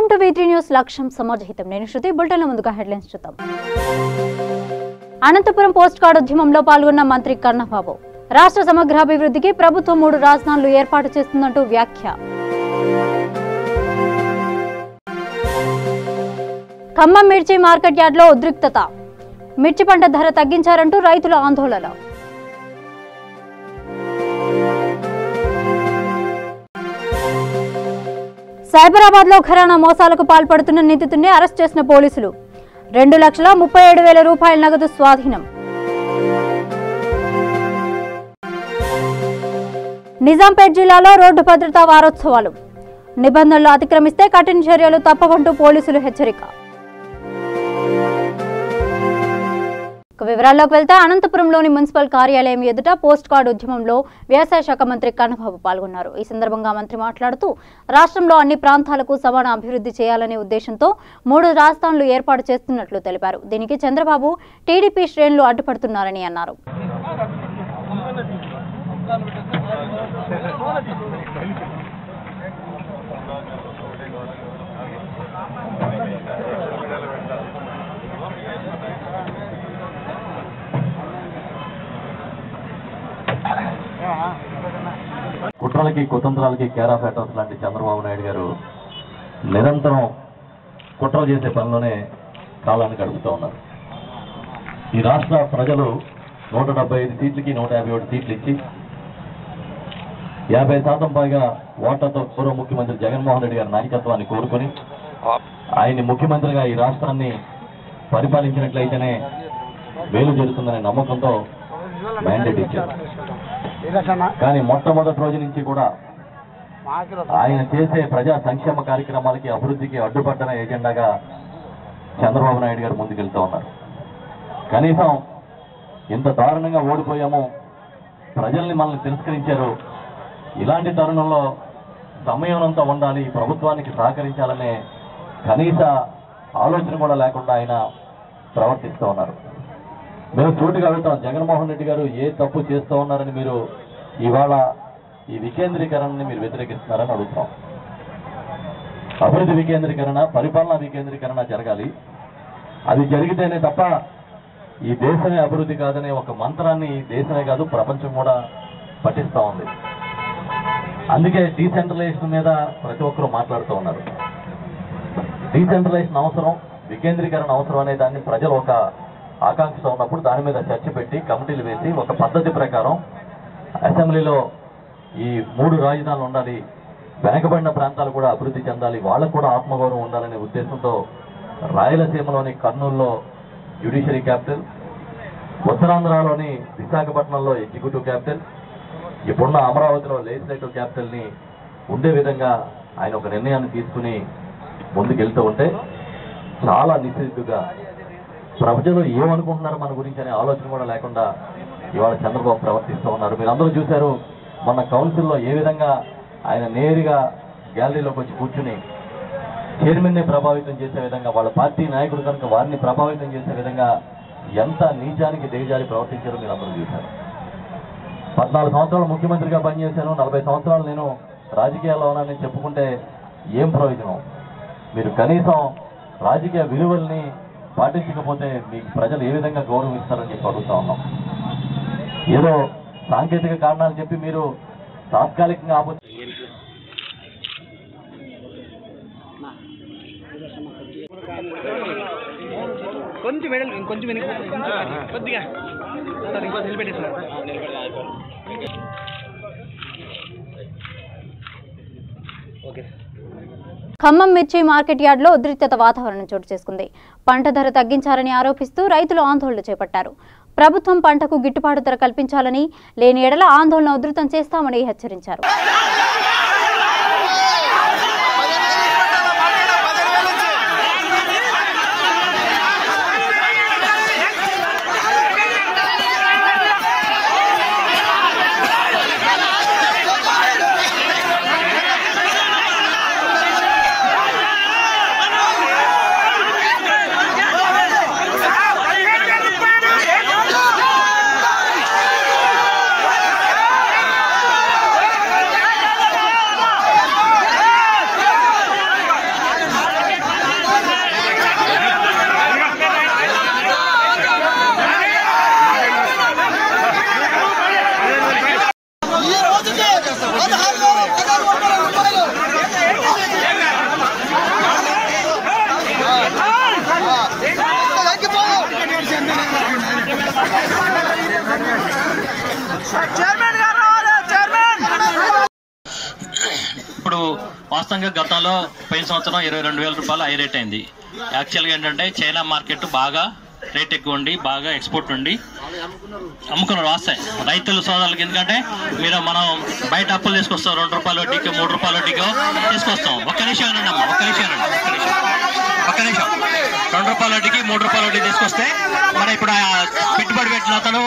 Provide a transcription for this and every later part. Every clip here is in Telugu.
వెల్కమ్ టు V3 న్యూస్ లక్ష్యం సమాజహితం. నేను శృతి. బులెటిన్ ముందుగా హెడ్లైన్స్ చూద్దాం. అనంతపురం పోస్ట్ కార్డు ఉద్యమంలో పాల్గొన్న మంత్రి కన్నబాబు రాష్ట్ర సమగ్రాభివృద్ధికి ప్రభుత్వం 3 రాజధానులు ఏర్పాటు చేస్తుందంటూ వ్యాఖ్య. ఖమ్మం మిర్చి మార్కెట్ యార్డ్లో ఉద్రిక్తత. మిర్చి పంట ధర తగ్గించారంటూ రైతుల ఆందోళన. సైబరాబాద్ లో ఘరానా మోసాలకు పాల్పడుతున్న నిందితుడిని అరెస్ట్ చేసిన పోలీసులు. 2,37,000 రూపాయల నగదు స్వాధీనం. నిజాంపేట్ జిల్లాలో రోడ్డు భద్రతా వారోత్సవాలు. నిబంధనలు అతిక్రమిస్తే కఠిన చర్యలు తప్పవంటూ పోలీసులు హెచ్చరిక. వివరాల్లోకి వెళ్తే అనంతపురంలోని మున్సిపల్ కార్యాలయం ఎదుట పోస్ట్ కార్డు ఉద్యమంలో వ్యవసాయ శాఖ మంత్రి కన్నబాబు పాల్గొన్నారు. ఈ సందర్భంగా మంత్రి మాట్లాడుతూ రాష్ట్రంలో అన్ని ప్రాంతాలకు సమాన అభివృద్ధి చేయాలనే ఉద్దేశంతో 3 రాజధానులు ఏర్పాటు చేస్తున్నట్లు తెలిపారు. దీనికి చంద్రబాబు టీడీపీ శ్రేణులు అడ్డుపడుతున్నారని అన్నారు. కుట్రలకి కుతంత్రాలకి కేర్ ఆఫ్ అడ్రస్ లాంటి చంద్రబాబు నాయుడు గారు నిరంతరం కుట్రలు చేసే పనిలోనే కాలాన్ని గడుపుతూ ఉన్నారు. ఈ రాష్ట్ర ప్రజలు 175 సీట్లకి 151 సీట్లు ఇచ్చి 50% పైగా ఓట్లతో పూర్వ ముఖ్యమంత్రి జగన్మోహన్ రెడ్డి గారి నాయకత్వాన్ని కోరుకొని ఆయన్ని ముఖ్యమంత్రిగా ఈ రాష్ట్రాన్ని పరిపాలించినట్లయితేనే మేలు జరుగుతుందనే నమ్మకంతో మ్యాండేట్ ఇచ్చారు. కానీ మొట్టమొదటి రోజు నుంచి కూడా ఆయన చేసే ప్రజా సంక్షేమ కార్యక్రమాలకి అభివృద్ధికి అడ్డుపడ్డన ఏజెండాగా చంద్రబాబు నాయుడు గారు ముందుకెళ్తూ ఉన్నారు. కనీసం ఇంత దారుణంగా ఓడిపోయాము, ప్రజల్ని మనల్ని తిరస్కరించారు, ఇలాంటి తరుణంలో సమయమంతా ఉండాలి, ప్రభుత్వానికి సహకరించాలనే కనీస ఆలోచన కూడా లేకుండా ఆయన ప్రవర్తిస్తూ ఉన్నారు. మేము సూటిగా అడుగుతాం, జగన్మోహన్ రెడ్డి గారు ఏ తప్పు చేస్తూ ఉన్నారని మీరు ఇవాళ ఈ వికేంద్రీకరణని మీరు వ్యతిరేకిస్తున్నారని అడుగుతాం. అభివృద్ధి వికేంద్రీకరణ, పరిపాలనా వికేంద్రీకరణ జరగాలి. అది జరిగితేనే తప్ప ఈ దేశమే అభివృద్ధి కాదనే ఒక మంత్రాన్ని దేశమే కాదు ప్రపంచం కూడా పఠిస్తూ ఉంది. అందుకే డీసెంట్రలైజేషన్ మీద ప్రతి ఒక్కరూ మాట్లాడుతూ ఉన్నారు. డీసెంట్రలైజేషన్ అవసరం, వికేంద్రీకరణ అవసరం అనే దాన్ని ప్రజలు ఒక ఆకాంక్ష ఉన్నప్పుడు దాని మీద చర్చ పెట్టి కమిటీలు వేసి ఒక పద్ధతి ప్రకారం అసెంబ్లీలో ఈ 3 రాజధానులు ఉండాలి, వెనకబడిన ప్రాంతాలు కూడా అభివృద్ధి చెందాలి, వాళ్ళకు కూడా ఆత్మగౌరవం ఉండాలనే ఉద్దేశంతో రాయలసీమలోని కర్నూలులో జ్యుడిషియరీ క్యాపిటల్, ఉత్తరాంధ్రలోని విశాఖపట్నంలో ఎగ్జిక్యూటివ్ క్యాపిటల్, ఇప్పుడున్న అమరావతిలో లెజిస్లేటివ్ క్యాపిటల్ని ఉండే విధంగా ఆయన ఒక నిర్ణయాన్ని తీసుకుని ముందుకెళ్తూ ఉంటే చాలా నిస్సిగ్గుగా ప్రజలు ఏమనుకుంటున్నారు మన గురించి అనే ఆలోచన కూడా లేకుండా ఇవాళ చంద్రబాబు ప్రవర్తిస్తూ ఉన్నారు. మీరు అందరూ చూశారు, మొన్న కౌన్సిల్లో ఏ విధంగా ఆయన నేరుగా గ్యాలరీలోకి వచ్చి కూర్చుని చైర్మన్ని ప్రభావితం చేసే విధంగా, వాళ్ళ పార్టీ నాయకుడు కనుక వారిని ప్రభావితం చేసే విధంగా ఎంత నీచానికి దిగజారి ప్రవర్తించారో మీరు అందరూ చూశారు. 14 సంవత్సరాలు ముఖ్యమంత్రిగా పనిచేశాను, 40 సంవత్సరాలు నేను రాజకీయాల్లో ఉన్నానని చెప్పుకుంటే ఏం ప్రయోజనం? మీరు కనీసం రాజకీయ విలువల్ని పాటించకపోతే మీకు ప్రజలు ఏ విధంగా గౌరవిస్తారని చెప్పి అడుగుతా ఉన్నాం. ఏదో సాంకేతిక కారణాలు చెప్పి మీరు తాత్కాలికంగా ఖమ్మం మిర్చి మార్కెట్ యార్డ్లో ఉద్రిక్తత వాతావరణం చోటు చేసుకుంది. పంట ధర తగ్గించారని ఆరోపిస్తూ రైతులు ఆందోళన చేపట్టారు. ప్రభుత్వం పంటకు గిట్టుబాటు ధర కల్పించాలని, లేని ఎడల ఆందోళన ఉధృతం చేస్తామని హెచ్చరించారు. ఇప్పుడు వాస్తవంగా గతంలో పోయిన సంవత్సరం 22,000 రూపాయలు హై రేట్ అయింది. యాక్చువల్గా ఏంటంటే చైనా మార్కెట్ బాగా రేట్ ఎక్కువ ఉండి బాగా ఎక్స్పోర్ట్ ఉండి అమ్ముకున్నారు వాస్తాయి రైతుల సోదరులకి. ఎందుకంటే మనం బయట అప్పులు తీసుకొస్తాం, 2 రూపాయల వడ్డీకి 3 రూపాయల వడ్డీకో తీసుకొస్తాం. ఒక్క నిమిషం అనండి అమ్మ, ఒక్క నిమిషం 2 రూపాయల వడ్డీకి 3 రూపాయల వడ్డీ తీసుకొస్తే మనం ఇప్పుడు పెట్టుబడి పెట్టిన అతను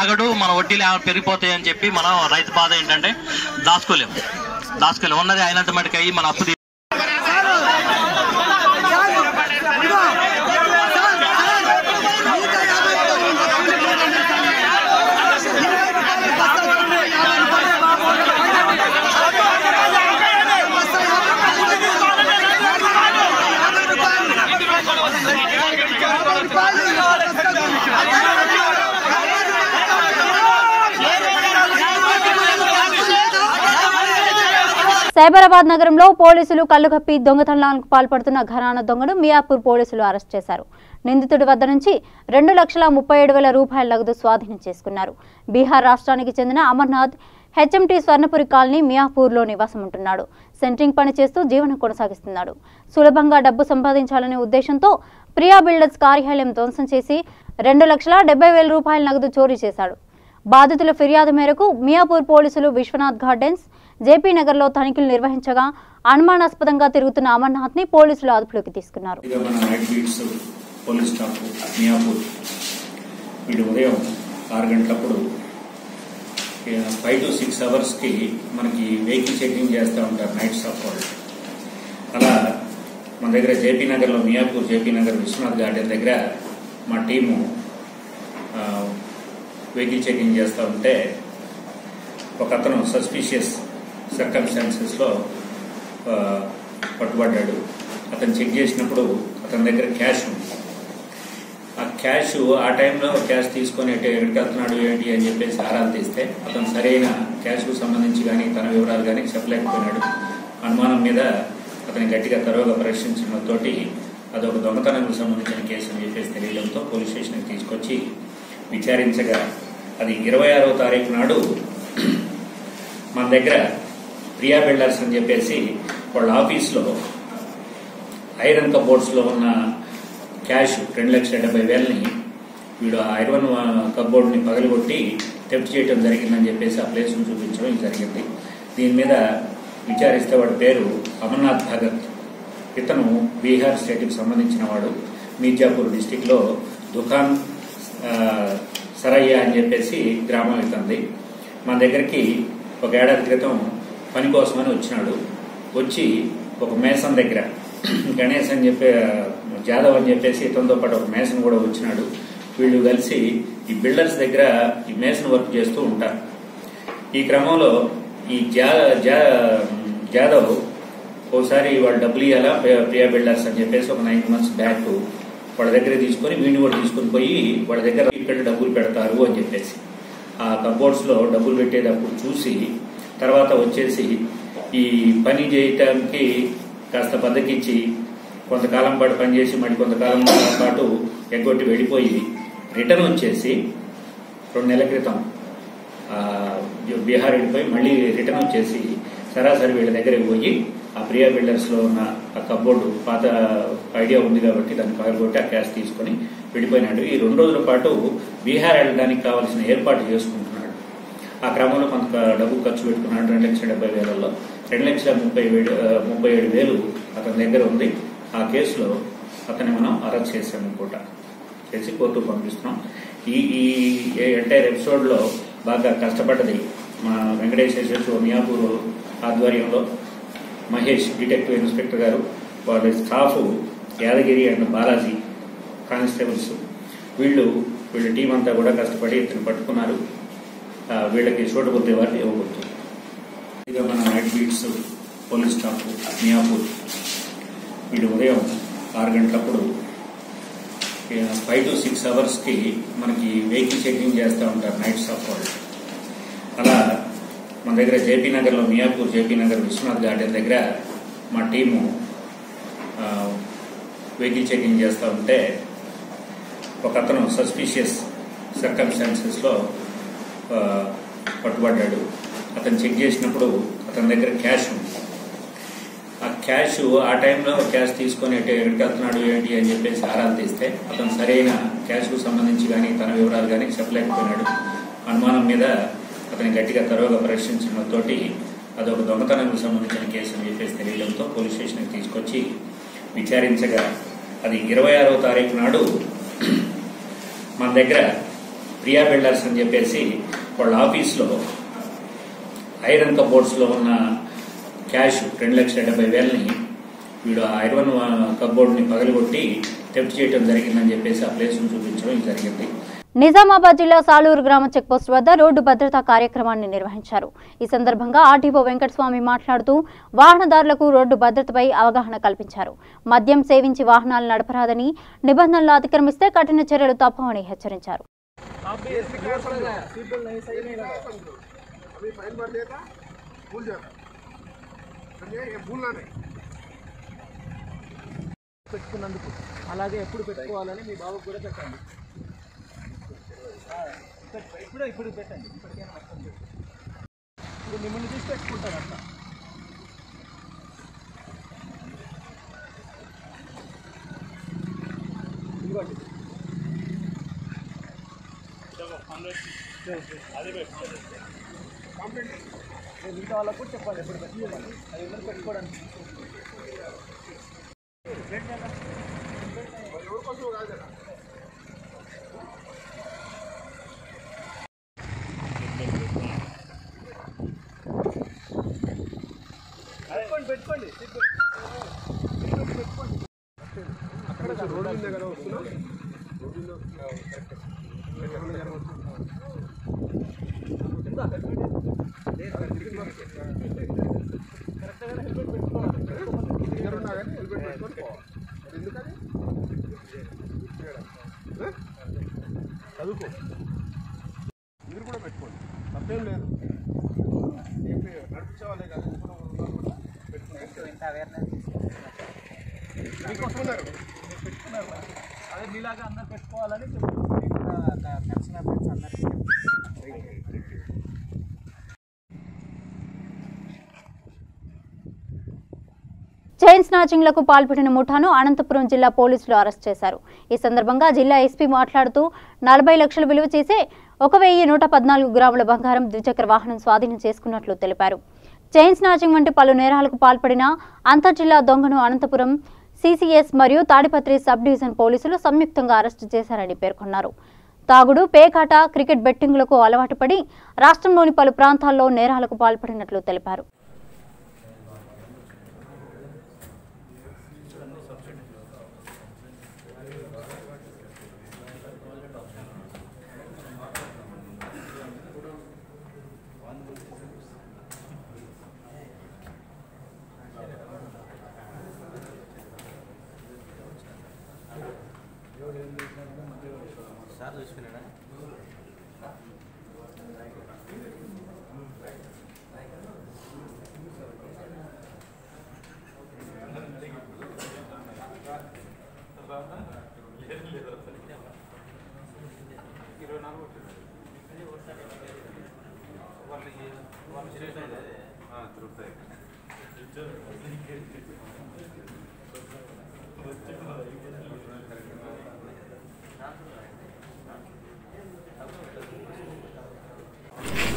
ఆగడు, మన వడ్డీలు పెరిగిపోతాయి అని చెప్పి మనం రైతు బాధ ఏంటంటే దాచుకోలేము ఉన్నది అయినంత మటుకు అయ్యి మన అప్పు సైబరాబాద్ నగరంలో పోలీసులు కళ్లుగప్పి దొంగతనాలకు పాల్పడుతున్న ఘరానా దొంగను మియాపూర్ పోలీసులు అరెస్ట్ చేశారు. నిందితుడి వద్ద నుంచి 2,37,000 రూపాయల నగదు స్వాధీనం చేసుకున్నారు. బీహార్ రాష్ట్రానికి చెందిన అమర్నాథ్ హెచ్ఎంటీ స్వర్ణపురి కాలనీ మియాపూర్లో నివాసం ఉంటున్నాడు. సెంట్రింగ్ పని చేస్తూ జీవనం కొనసాగిస్తున్నాడు. సులభంగా డబ్బు సంపాదించాలనే ఉద్దేశంతో ప్రియా బిల్డర్స్ కార్యాలయం ధ్వంసం చేసి 2,70,000 రూపాయల నగదు చోరీ చేశాడు. బాధితుల ఫిర్యాదు మేరకు మియాపూర్ పోలీసులు విశ్వనాథ్ గార్డెన్స్, జేపీ నగర్లో తనిఖీలు నిర్వహించగా అనుమానాస్పదంగా తిరుగుతున్న అమర్నాథ్ ని పోలీసులు అదుపులోకి తీసుకున్నారు. ఉదయం 6 గంటలప్పుడు 5 to 6 hours కి మనకి వెహికల్ చెకింగ్ చేస్తూ ఉంటారు నైట్ స్టాప్ వాళ్ళు. అలా మన దగ్గర జేపీ నగర్లో మియాపూర్ జేపీ నగర్ విశ్వనాథ్ గార్డెన్ దగ్గర మా టీము వెహికల్ చెకింగ్ చేస్తూ ఉంటే ఒక అతను సస్పిషియస్ సర్కమ్స్టాన్సెస్లో పట్టుబడ్డాడు. అతను చెక్ చేసినప్పుడు అతని దగ్గర క్యాష్ ఉంది. ఆ క్యాష్ ఆ టైంలో క్యాష్ తీసుకొని ఎక్కడికి వెళ్తున్నాడు ఏంటి అని చెప్పేసి ఆరాలు తీస్తే అతను సరైన క్యాష్కు సంబంధించి కానీ తన వివరాలు కానీ చెప్పలేకపోయినాడు. అనుమానం మీద అతని గట్టిగా తరువుగా పరీక్షించడంతో అదొక దొంగతనానికి సంబంధించిన కేసు అని చెప్పేసి తెలియడంతో పోలీస్ స్టేషన్కి తీసుకొచ్చి విచారించగా అది 26వ తారీఖు నాడు మన దగ్గర ప్రియా బిల్డర్స్ అని చెప్పేసి వాళ్ళ ఆఫీస్లో ఐరన్ కబోర్డ్స్లో ఉన్న క్యాష్ 2,70,000ని వీడు ఆ ఐరన్ కబోర్డ్ని పగలగొట్టి థెఫ్ట్ చేయడం జరిగిందని చెప్పేసి ఆ ప్లేస్ను చూపించడం జరిగింది. దీని మీద విచారిస్తే వాడి పేరు అమర్నాథ్ భగత్. ఇతను బీహార్ స్టేట్కి సంబంధించిన వాడు. మీర్జాపూర్ డిస్టిక్లో దుకాన్ సరయ్య అని చెప్పేసి గ్రామం ఇతంది. మన దగ్గరికి 1 ఏడాది క్రితం పని కోసమని వచ్చినాడు. వచ్చి ఒక మేసన్ దగ్గర గణేష్ అని చెప్పే జాదవ్ అని చెప్పేసి ఇతనితో పాటు ఒక మేసన్ కూడా వచ్చినాడు. వీళ్ళు కలిసి ఈ బిల్డర్స్ దగ్గర ఈ మేసన్ వర్క్ చేస్తూ ఉంటారు. ఈ క్రమంలో ఈ జాదవ్ ఒకసారి వాళ్ళు డబ్బులు ఇవ్వాలా ప్రియా బిల్డర్స్ అని చెప్పేసి ఒక 9 months బ్యాక్ వాళ్ళ దగ్గర తీసుకొని వీడిని కూడా తీసుకుని పోయి వాళ్ళ దగ్గర ఇక్కడ డబ్బులు పెడతారు అని చెప్పేసి ఆ కబోర్డ్స్లో డబ్బులు పెట్టేటప్పుడు చూసి తర్వాత వచ్చేసి ఈ పని చేయటానికి కాస్త బద్దకిచ్చి కొంతకాలం పాటు పనిచేసి మరి కొంతకాలం పాటు ఎగ్గొట్టి వెళ్ళిపోయి రిటర్న్ వచ్చేసి 2 నెలల క్రితం బీహార్ వెళ్ళిపోయి మళ్ళీ రిటర్న్ వచ్చేసి సరాసరి వీళ్ళ దగ్గరికి పోయి ఆ ప్రియా బిల్డర్స్లో ఉన్న ఆ కబోర్డు పాత ఐడియా ఉంది కాబట్టి దాన్ని పగలగొట్టి ఆ క్యాష్ తీసుకొని వెళ్ళిపోయినాడు. ఈ 2 రోజుల పాటు బీహార్ వెళ్ళడానికి కావాల్సిన ఏర్పాటు చేసుకుంటున్నాడు. ఆ క్రమంలో కొంత డబ్బు ఖర్చు పెట్టుకున్నాడు. 2,70,000లో 2,37,000 అతని దగ్గర ఉంది. ఆ కేసులో అతన్ని మనం అరెస్ట్ చేసాము కూడా చేసి కోర్టుకు పంపిస్తున్నాం. ఈ ఎంటైర్ ఎపిసోడ్లో బాగా కష్టపడ్డది మా వెంకటేశ్వర మియాపూర్ ఆధ్వర్యంలో మహేష్ డిటెక్టివ్ ఇన్స్పెక్టర్ గారు, వాళ్ళ staff Yadagiri and Balaji constables వీళ్ళ టీం అంతా కూడా కష్టపడి ఇతను పట్టుకున్నారు. వీళ్ళకి సూటబుల్ రివార్డ్ ఇవ్వబోతుంది. ఇక మన night beats police staff Miyapur వీళ్ళు ఉదయం 6 గంటలప్పుడు 5 to 6 hours కి మనకి వెహికల్ చెకింగ్ చేస్తూ ఉంటారు నైట్ స్టాప్ వాళ్ళు. అలా మన దగ్గర జేపీ నగర్లో మియాపూర్ జేపీ నగర్ విశ్వనాథ్ గార్డెన్ దగ్గర మా టీము వెహికల్ చెకింగ్ చేస్తూ ఉంటే ఒక అతను సస్పిషియస్ సర్కమ్స్టాన్సెస్లో పట్టుబడ్డాడు. అతను చెక్ చేసినప్పుడు అతని దగ్గర క్యాష్ ఉంది. ఆ క్యాష్ ఆ టైంలో క్యాష్ తీసుకొని ఎక్కడికి వెళ్తున్నాడు ఏంటి అని చెప్పేసి ఆరాలు తీస్తే అతను సరైన క్యాష్కు సంబంధించి కానీ తన వివరాలు కానీ చెప్పలేకపోయినాడు. అనుమానం మీద అతని గట్టిగా తరువుగా ప్రశ్నించడంతో అదొక దొంగతనానికి సంబంధించిన కేసు అని చెప్పేసి తెలియడంతో పోలీస్ స్టేషన్కి తీసుకొచ్చి విచారించగా అది 26వ తారీఖు నాడు మన దగ్గర ప్రియా బిల్డర్స్ అని చెప్పేసి వాళ్ళ ఆఫీస్లో ఐరన్ కబోర్డ్స్లో ఉన్న క్యాష్ 2,70,000ని వీడు ఆ ఐరన్ కబోర్డ్ని పగలగొట్టి థెఫ్ట్ చేయడం జరిగిందని చెప్పేసి ఆ ప్లేస్ను చూపించడం జరిగింది. నిజామాబాద్ జిల్లా సాలూరు గ్రామ చెక్పోస్ట్ వద్ద రోడ్డు భద్రతా కార్యక్రమాన్ని నిర్వహించారు. ఈ సందర్భంగా ఆర్టీఓ వెంకటస్వామి మాట్లాడుతూ వాహనదారులకు రోడ్డు భద్రతపై అవగాహన కల్పించారు. మద్యం సేవించి వాహనాలు నడపరాదని, నిబంధనలు అతిక్రమిస్తే కఠిన చర్యలు తప్పవని హెచ్చరించారు. పెట్టుకున్నందుకు అలాగే ఎప్పుడు పెట్టుకోవాలని మీ బాబుకు కూడా చెప్పండి. ఇప్పుడు పెట్టండి. ఇప్పటికైనా మొత్తం ఇప్పుడు మిమ్మల్ని తీసి పెట్టుకుంటారు అట్లా. ఇదిగోండి అదే పెట్టుకోండి. మిగతా వాళ్ళకు కూడా చెప్పాలి ఎప్పుడు పెట్టుకోవాలి, అది ఎవరు పెట్టుకోవడానికి. పెట్టుకోండి అక్కడ రోడ్డు మీద కదా వస్తున్నా. కరెక్ట్గానే హెల్మెట్ పెట్టుకోవాలి. దగ్గర ఉన్నా కానీ హెల్మెట్ పెట్టుకొని పోవాలి. ఎందుకని చదువుకో, మీరు కూడా పెట్టుకోండి, తప్పేం లేదు. నడిపించేవాళ్ళే కాదు పెట్టుకున్నారు. అదే మీలాగా అందరు పెట్టుకోవాలని చైన్ స్నాచింగ్లకు పాల్పడిన ముఠాను అనంతపురం జిల్లా పోలీసులు అరెస్ట్ చేశారు. ఈ సందర్భంగా జిల్లా ఎస్పీ మాట్లాడుతూ 40 లక్షలు విలువ చేసే 1,114 గ్రాముల బంగారం, ద్విచక్ర వాహనం స్వాధీనం చేసుకున్నట్లు తెలిపారు. చైన్ స్నాచింగ్ వంటి పలు నేరాలకు పాల్పడిన అంతర్జిల్లా దొంగను అనంతపురం సిసిఎస్ మరియు తాడిపత్రి సబ్ డివిజన్ పోలీసులు సంయుక్తంగా అరెస్టు చేశారని పేర్కొన్నారు. తాగుడు, పేకాట, క్రికెట్ బెట్టింగులకు అలవాటు పడి రాష్ట్రంలోని పలు ప్రాంతాల్లో నేరాలకు పాల్పడినట్లు తెలిపారు.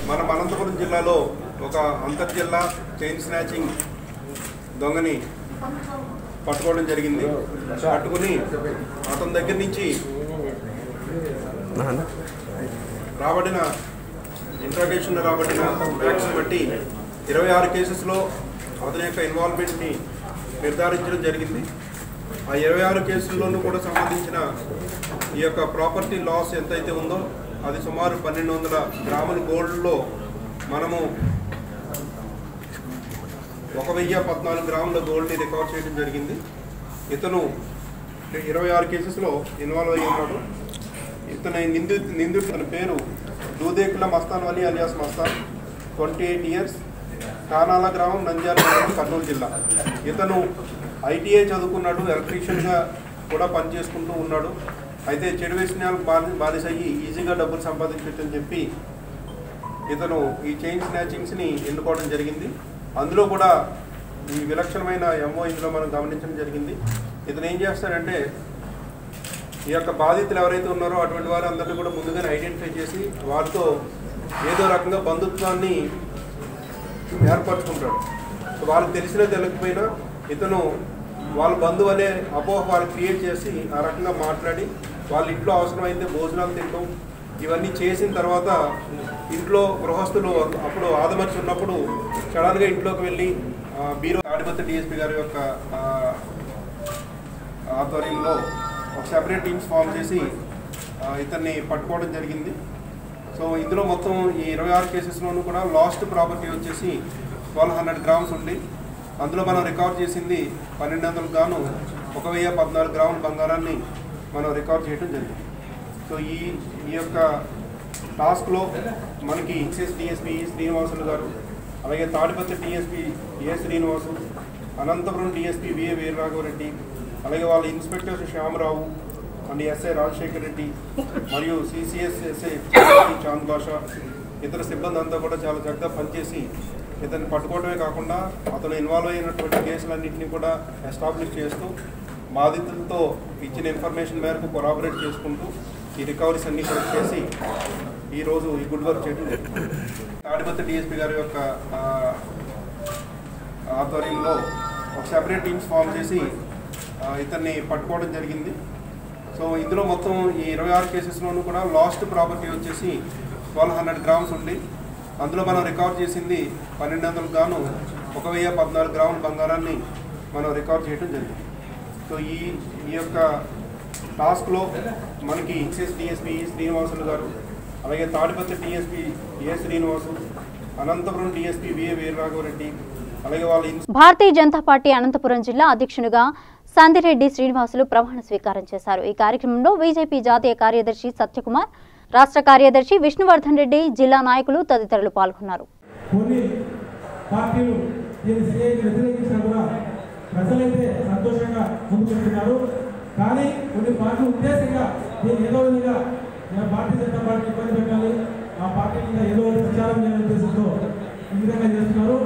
మన అనంతపురం జిల్లాలో ఒక అంతర్జిల్లా చైన్ స్నాచింగ్ దొంగని పట్టుకోవడం జరిగింది. పట్టుకుని అతని దగ్గర నుంచి రాబడిన ఇంట్రాగేషన్లో రాబడిన ఫ్యాక్ట్స్ని బట్టి 26 కేసెస్లో అతని యొక్క ఇన్వాల్వ్మెంట్ని నిర్ధారించడం జరిగింది. ఆ 26 కేసుల్లోనూ కూడా సంబంధించిన ఈ యొక్క ప్రాపర్టీ లాస్ ఎంతైతే ఉందో అది సుమారు 1,200 గ్రాముల గోల్డ్లో మనము 1,014 గ్రాముల గోల్డ్ని రికవర్ చేయడం జరిగింది. ఇతను 26 కేసెస్లో ఇన్వాల్వ్ అయ్యి ఉన్నాడు. ఇతని నిందితుని పేరు దూదేకుల మస్తాన్ అలీ అలియాస్ మస్తాన్, 28 ఇయర్స్, కానాల గ్రామం, నంద్యాల మండలం, కర్నూలు జిల్లా. ఇతను ఐటీఐ చదువుకున్నాడు, ఎలక్ట్రీషియన్గా కూడా పనిచేసుకుంటూ ఉన్నాడు. అయితే చెడు వ్యసనాలకు బానిసయ్యి ఈజీగా డబ్బులు సంపాదించవచ్చని చెప్పి ఇతను ఈ చైన్ స్నాచింగ్స్ని ఎన్నుకోవడం జరిగింది. అందులో కూడా ఈ విలక్షణమైన ఎంఓ ఇందులో మనం గమనించడం జరిగింది. ఇతను ఏం చేస్తాడంటే ఈ యొక్క బాధితులు ఎవరైతే ఉన్నారో అటువంటి వారు అందరినీ కూడా ముందుగానే ఐడెంటిఫై చేసి వారితో ఏదో రకంగా బంధుత్వాన్ని ఏర్పరచుకుంటాడు. సో వాళ్ళకి తెలిసినా తెలియకపోయినా ఇతను వాళ్ళ బంధువు అనే అపోహ వాళ్ళు క్రియేట్ చేసి ఆ రకంగా మాట్లాడి వాళ్ళ ఇంట్లో అవసరమైతే భోజనాలు తినడం ఇవన్నీ చేసిన తర్వాత ఇంట్లో గృహస్థులు అప్పుడు ఆదమర్చి ఉన్నప్పుడు సడన్గా ఇంట్లోకి వెళ్ళి బీరో తాడిపత్రి డిఎస్పీ గారి యొక్క ఆధ్వర్యంలో ఒక సెపరేట్ టీమ్స్ ఫామ్ చేసి ఇతన్ని పట్టుకోవడం జరిగింది. సో ఇందులో మొత్తం ఈ 26 కేసెస్లోనూ కూడా లాస్ట్ ప్రాపర్టీ వచ్చేసి 1200 గ్రామ్స్ ఉంది. అందులో మనం రికవర్ చేసింది 1200 గాను 1014 గ్రాముల బంగారాన్ని మనం రికవర్ చేయడం జరిగింది. సో ఈ యొక్క టాస్క్లో మనకి ఎక్సైజ్ డిఎస్పీ శ్రీనివాసులు గారు, అలాగే తాడిపత్రి డిఎస్పీ ఏ శ్రీనివాసు, అనంతపురం డిఎస్పీ విఏ వీరరాఘవరెడ్డి, అలాగే వాళ్ళ inspectors Shyamrao and SI Rajasekhar Reddy మరియు సిసిఎస్ ఎస్ఐ చాంద్ బాషా ఇతర సిబ్బంది అంతా కూడా చాలా చక్కగా పనిచేసి ఇతన్ని పట్టుకోవడమే కాకుండా అతను ఇన్వాల్వ్ అయినటువంటి కేసులన్నింటినీ కూడా ఎస్టాబ్లిష్ చేస్తూ బాధితులతో ఇచ్చిన ఇన్ఫర్మేషన్ మేరకు కొరాబరేట్ చేసుకుంటూ ఈ రికవరీస్ అన్నీ కూడా చేసి ఈరోజు ఈ గుడ్ వర్క్ చేయడం జరిగింది. తాడిపత్రి డిఎస్పీ గారి యొక్క ఆధ్వర్యంలో ఒక సెపరేట్ టీమ్స్ ఫామ్ చేసి ఇతన్ని పట్టుకోవడం జరిగింది. సో ఇందులో మొత్తం ఈ 26 కేసెస్లోనూ కూడా లాస్ట్ ప్రాపర్టీ వచ్చేసి 1200 గ్రామ్స్ ఉంది. అందులో మనం రికవర్ చేసింది 1200 గాను 1014 గ్రాముల బంగారాన్ని మనం రికవర్ చేయడం జరిగింది. సో ఈ యొక్క టాస్క్లో మనకి ఎక్సైజ్ డిఎస్పీ శ్రీనివాసులు గారు, అలాగే తాడిపత్రి డిఎస్పీ ఏ శ్రీనివాసు, అనంతపురం డిఎస్పీ విఏ వీరరాఘవరెడ్డి, అలాగే వాళ్ళ భారతీయ జనతా పార్టీ అనంతపురం జిల్లా అధ్యక్షునిగా సందిరెడ్డి శ్రీనివాసులు ప్రమాణ స్వీకారం చేశారు. ఈ కార్యక్రమంలో బీజేపీ జాతీయ కార్యదర్శి సత్యకుమార్, రాష్ట్ర కార్యదర్శి విష్ణువర్ధన్ రెడ్డి, జిల్లా నాయకులు తదితరులు పాల్గొన్నారు. ప్రజలైతే సంతోషంగా ముందుకెళ్తున్నారు. కానీ కొన్ని పార్టీలు ఉద్దేశంగా దీన్ని ఏదో విధంగా భారతీయ జనతా పార్టీ ఇబ్బంది పెట్టాలి, ఆ పార్టీ మీద ఏదో ప్రచారం చేయాలనే ఉద్దేశంతో ఈ విధంగా చేస్తున్నారు.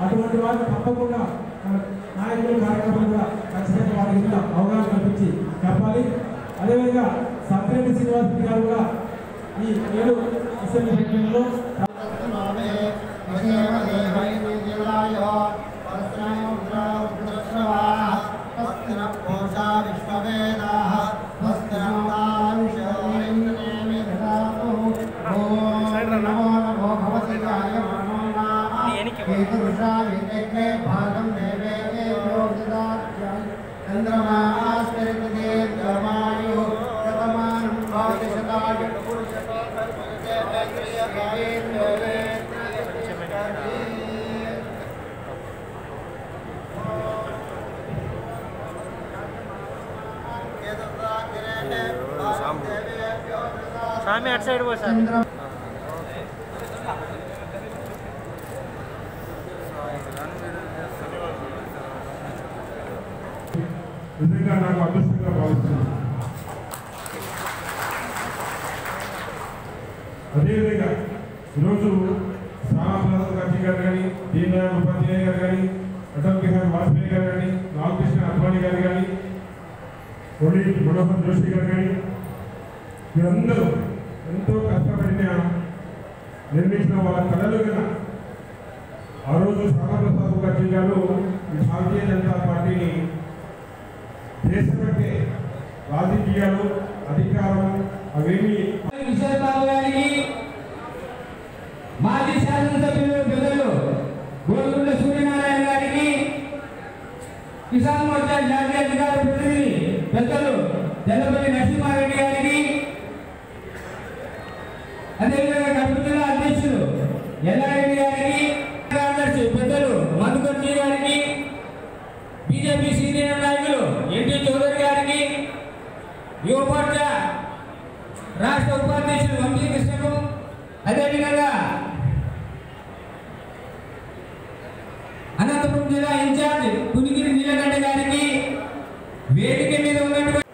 అటువంటి వారు తప్పకుండా నాయకులు కార్యక్రమాలు కూడా ఖచ్చితంగా వారి మీద అవగాహన కల్పించి చెప్పాలి. అదేవిధంగా సంతిరెడ్డి శ్రీనివాస్ గారు కూడా ఈ 7 అసెంబ్లీ సెక్షన్లో सामने अट साइड वो सर నిజంగా నాకు అదృష్టంగా భావిస్తున్నాను. అదేవిధంగా ఈరోజు శ్యామప్రసాద్ ముఖర్జీ గారు కానీ, దీన్ దయాళ్ ఉపాధ్యాయ గారు కానీ, అటల్ బిహారీ వాజ్పేయి గారు కానీ, లాల్కృష్ణ అద్వానీ గారు కానీ, పండిట్ మనోహర్ జోషి గారు కానీ, వీరందరూ ఎంతో కష్టపడిన నిర్మించిన వాళ్ళ కళలు కన్నా ఆ రోజు శ్యామప్రసాద్ ముఖర్జీ గారు ఈ భారతీయ జనతా పార్టీని దేశపట్టే రాజకీయాలు అధికారం అవేమి విశాఖబాబు గారికి, మాజీ శాసనసభ్యులు పెద్దలు గోల్కొండ సూర్యనారాయణ గారికి, కిసాన్ మోర్చా జాతీయ అధికార ప్రతినిధి పెద్దలు తెల్లపల్లి నరసింహారెడ్డి గారికి, అదేవిధంగా కడప జిల్లా అధ్యక్షులు ఎల్లారెడ్డి గారికి, కార్యదర్శి పెద్దలు మధుకర్జీ గారికి, బీజేపీ సీనియర్ నాయకులు ఎన్టీ చౌదరి గారికి, యువమోర్చా రాష్ట్ర ఉపాధ్యక్షులు వంశీకృష్ణకు, అదేవిధంగా అనంతపురం జిల్లా ఇన్ఛార్జ్ పునిగిరి నీలకంఠ గారికి, వేదిక మీద ఉన్నటువంటి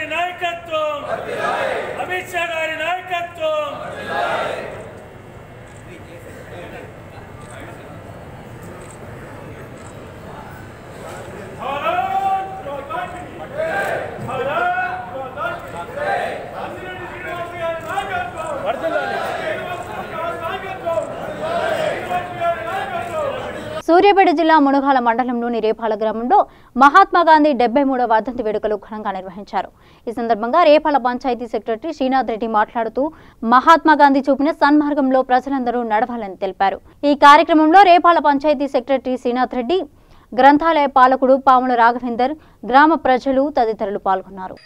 గారి నాయకత్వం, అమిత్ షా గారి నాయకత్వం. సూర్యాపేట జిల్లా మునుగాల మండలంలోని రేపాల గ్రామంలో మహాత్మాగాంధీ 73వ వర్ధంతి వేడుకలు ఘనంగా నిర్వహించారు. ఈ సందర్భంగా రేపాల పంచాయతీ సెక్రటరీ శ్రీనాథ్ రెడ్డి మాట్లాడుతూ మహాత్మాగాంధీ చూపిన సన్మార్గంలో ప్రజలందరూ నడవాలని తెలిపారు. ఈ కార్యక్రమంలో రేపాల పంచాయతీ సెక్రటరీ శ్రీనాథ్ రెడ్డి, గ్రంథాలయ పాలకుడు పాముల రాఘవేందర్, గ్రామ ప్రజలు తదితరులు పాల్గొన్నారు.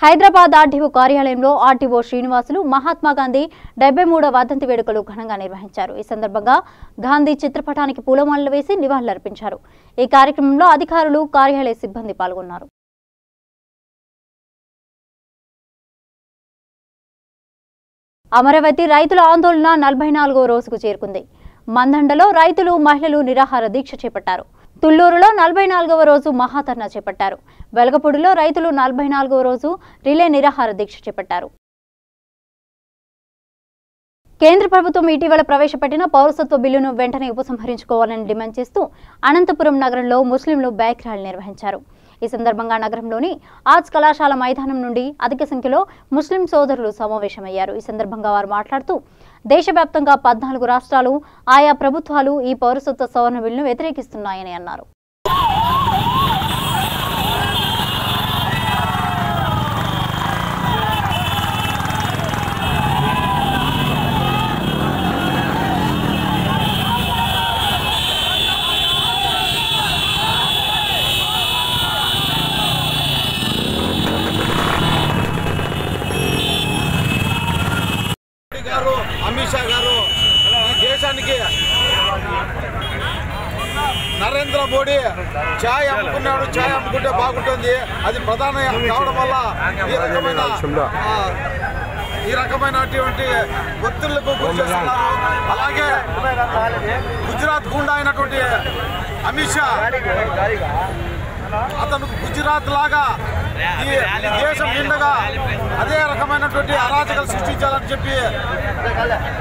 హైదరాబాద్ ఆర్టీఓ కార్యాలయంలో ఆర్టీఓ శ్రీనివాసులు మహాత్మాగాంధీ 73వ వర్ధంతి వేడుకలు ఘనంగా నిర్వహించారు. ఈ సందర్భంగా గాంధీ చిత్రపటానికి పూలమాలలు వేసి నివాళులర్పించారు. ఈ కార్యక్రమంలో అధికారులు, కార్యాలయ సిబ్బంది పాల్గొన్నారు. అమరావతి రైతుల ఆందోళన 44వ రోజుకు చేరుకుంది. మందండలో రైతులు, మహిళలు నిరాహార దీక్ష చేపట్టారు. తుళ్లూరులో 44వ రోజు మహాధర్నా చేపట్టారు. వెలగపూడిలో రైతులు 44వ రోజు రిలే నిరాహార దీక్ష చేపట్టారు. కేంద్ర ప్రభుత్వం ఇటీవల ప్రవేశపెట్టిన పౌరసత్వ బిల్లును వెంటనే ఉపసంహరించుకోవాలని డిమాండ్ చేస్తూ అనంతపురం నగరంలో ముస్లింలు బైక్ ర్యాలీ నిర్వహించారు. ఈ సందర్భంగా నగరంలోని ఆర్ట్స్ కళాశాల మైదానం నుండి అధిక సంఖ్యలో ముస్లిం సోదరులు సమావేశమయ్యారు. ఈ సందర్భంగా వారు మాట్లాడుతూ దేశవ్యాప్తంగా 14 రాష్ట్రాలు, ఆయా ప్రభుత్వాలు ఈ పౌరసత్వ సవరణ బిల్లును వ్యతిరేకిస్తున్నాయని అన్నారు. అమిత్ షా గారు ఈ దేశానికి నరేంద్ర మోడీ ఛాయ్ అమ్ముకున్నాడు, ఛాయ్ అమ్ముకుంటే బాగుంటుంది, అది ప్రధాన కావడం వల్ల ఈ రకమైనటువంటి ఒత్తిళ్లకు గురి చేస్తున్నారు. అలాగే గుజరాత్ గుండా అయినటువంటి అమిత్ షా అతను గుజరాత్ లాగా ఈ దేశం నిండగా అదే రకమైనటువంటి అరాచకాలు సృష్టించాలని చెప్పి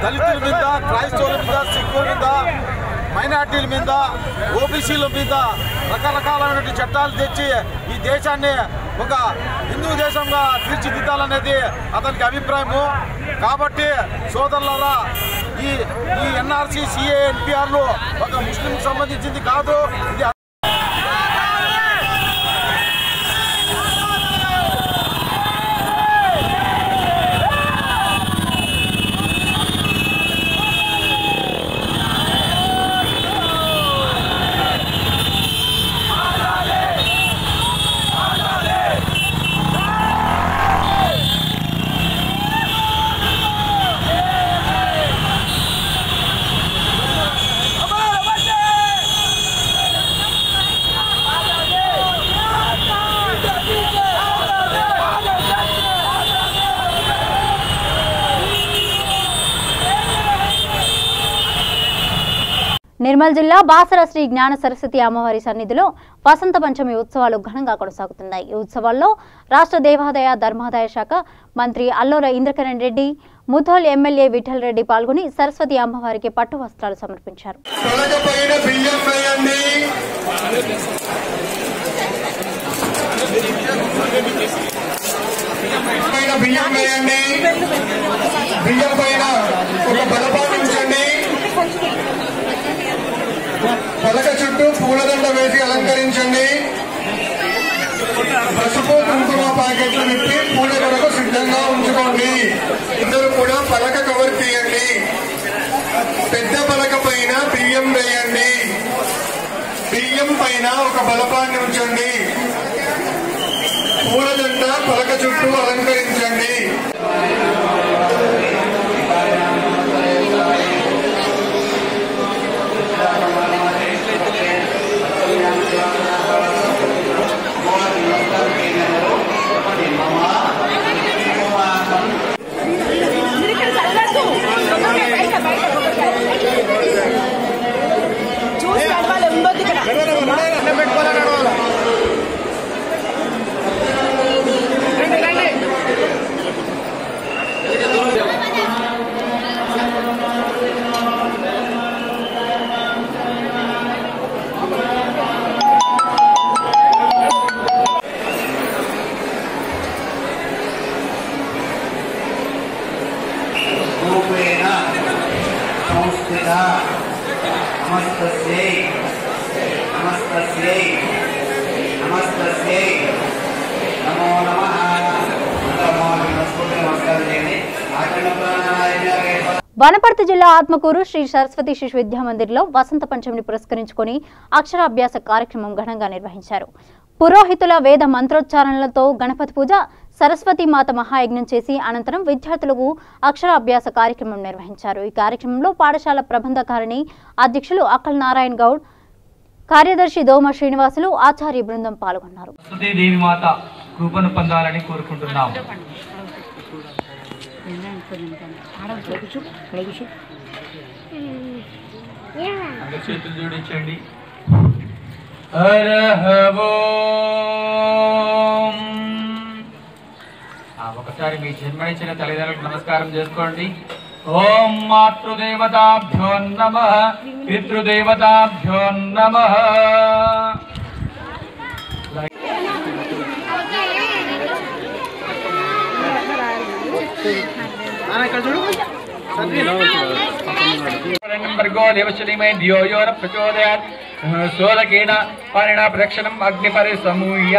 దళితుల మీద, క్రైస్తవుల మీద, సిక్కుల మీద, మైనార్టీల మీద, ఓబీసీల మీద రకరకాలైనటువంటి చట్టాలు తెచ్చి ఈ దేశాన్ని ఒక హిందూ దేశంగా తీర్చిదిద్దాలనేది అతనికి అభిప్రాయము. కాబట్టి సోదరులారా, ఈ ఎన్ఆర్సీ, సిఏ, ఎన్పిఆర్లు ఒక ముస్లింకి సంబంధించింది కాదు. ఇది నిర్మల్ జిల్లా బాసర శ్రీ జ్ఞాన సరస్వతి అమ్మవారి సన్నిధిలో వసంత పంచమి ఉత్సవాలు ఘనంగా కొనసాగుతున్నాయి. ఈ ఉత్సవాల్లో రాష్ట్ర దేవాదాయ ధర్మాదాయ శాఖ మంత్రి అల్లోల ఇంద్రకరణ్ రెడ్డి, ముధోల్ ఎమ్మెల్యే విఠల్ రెడ్డి పాల్గొని సరస్వతి అమ్మవారికి పట్టు వస్త్రాలు సమర్పించారు. పలక చుట్టూ పూలదండ వేసి అలంకరించండి. పసుపు కుంకుమ ప్యాకెట్లు నింపి పూజ కొరకు సిద్ధంగా ఉంచుకోండి. ఇద్దరు కూడా పలక కవర్ తీయండి. పెద్ద పలక పైన బియ్యం వేయండి. బియ్యం పైన ఒక బలపాన్ని ఉంచండి. పూలదండ పలక చుట్టూ అలంకరించండి. వనపర్తి జిల్లా ఆత్మకూరు శ్రీ సరస్వతి శిశు విద్యా మందిర్లో వసంత పంచమిని పురస్కరించుకుని అక్షరాభ్యాస కార్యక్రమం ఘనంగా నిర్వహించారు. పురోహితుల వేద మంత్రోచ్చారణలతో గణపతి పూజ, సరస్వతి మాత మహాయజ్ఞం చేసి అనంతరం విద్యార్థులకు అక్షరాభ్యాస కార్యక్రమం నిర్వహించారు. ఈ కార్యక్రమంలో పాఠశాల ప్రబంధకారిణి అధ్యక్షులు అక్కల్ నారాయణ గౌడ్, కార్యదర్శి దోమ శ్రీనివాసులు, ఆచార్య బృందం పాల్గొన్నారు. చేతులు జోడించండి. ఒకసారి మీ జన్మనిచ్చిన తల్లిదండ్రులకు నమస్కారం చేసుకోండి. ఓం మాతృదేవతాభ్యో నమః, పితృదేవతాభ్యో నమః. సోదకేన పారిణ ప్రదక్షిణం అగ్నిపరిసమూయ.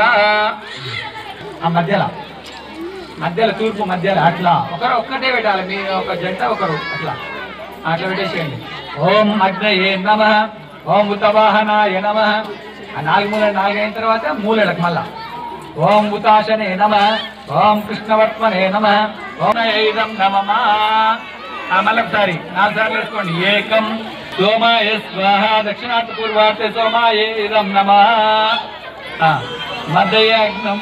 ఆ మధ్యలో తూర్పు మధ్యలో అట్లా ఒక్కటే పెట్టాలి. మీ ఒక జంట ఒకరు అట్లా పెట్టేసేయండి. ఓం అగ్నయే నమః, ఓం ఉతవాహనాయ నమః. ఆ నాలుగు అయిన తర్వాత మూలలకు మళ్ళా ఓం ఉతాశనే నమః, ఓం కృష్ణవర్త్మనే నమః, ఓం ఐదం నమః. మళ్ళొకసారి 4 సార్లు వేసుకోండి. ఏకం సోమాయ స్వాహ, దక్షిణాత్ పూర్వార్తే సోమాయ ఇదం నమః. మధ్య అగ్నం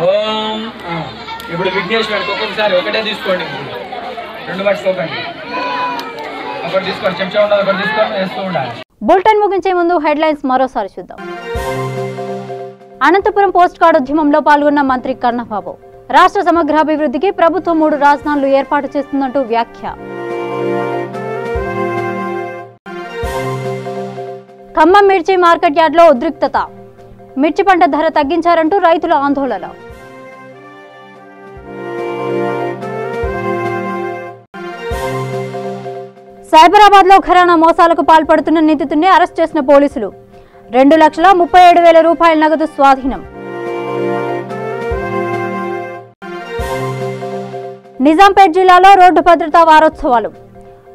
ఓం. ఇప్పుడు విఘ్నేశ్వరుడికి ఒక్కొక్కసారి ఒకటే తీసుకోండి, 2 పట్టుకోకండి. ఒకటి తీసుకోండి, చెంచా ఉండాలి, ఒకటి తీసుకొని వేస్తూ ఉండాలి. బులెటిన్ ముగించే ముందు హెడ్లైన్స్ మరోసారి చూద్దాం. అనంతపురం పోస్ట్ కార్డు ఉద్యమంలో పాల్గొన్న మంత్రి కన్నబాబు, రాష్ట్ర సమగ్రాభివృద్ధికి ప్రభుత్వం 3 రాజధానులు ఏర్పాటు చేస్తుందంటూ వ్యాఖ్య. ఖమ్మం మిర్చి మార్కెట్ యార్డ్లో ఉద్రిక్తత, మిర్చి పంట ధర తగ్గించారంటూ రైతుల ఆందోళన. సైబరాబాద్ లో ఘరానా మోసాలకు పాల్పడుతున్న నిందితుడిని అరెస్ట్ చేసిన పోలీసులు. 2,37,000 రూపాయల నగదు స్వాధీనం. నిజాంపేట్ జిల్లాలో రోడ్డు భద్రతా వారోత్సవాలు,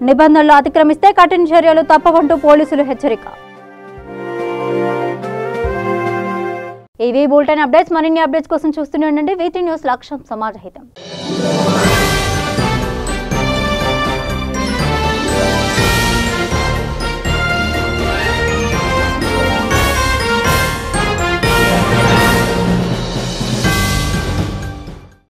నిబంధనలు అతిక్రమిస్తే కఠిన చర్యలు తప్పవంటూ పోలీసులు హెచ్చరిక. ఇవి బులెటిన్ అప్డేట్స్. మరిన్ని అప్డేట్స్ కోసం చూస్తూనే ఉండండి V3 న్యూస్. లక్ష్యం సమాజహితం.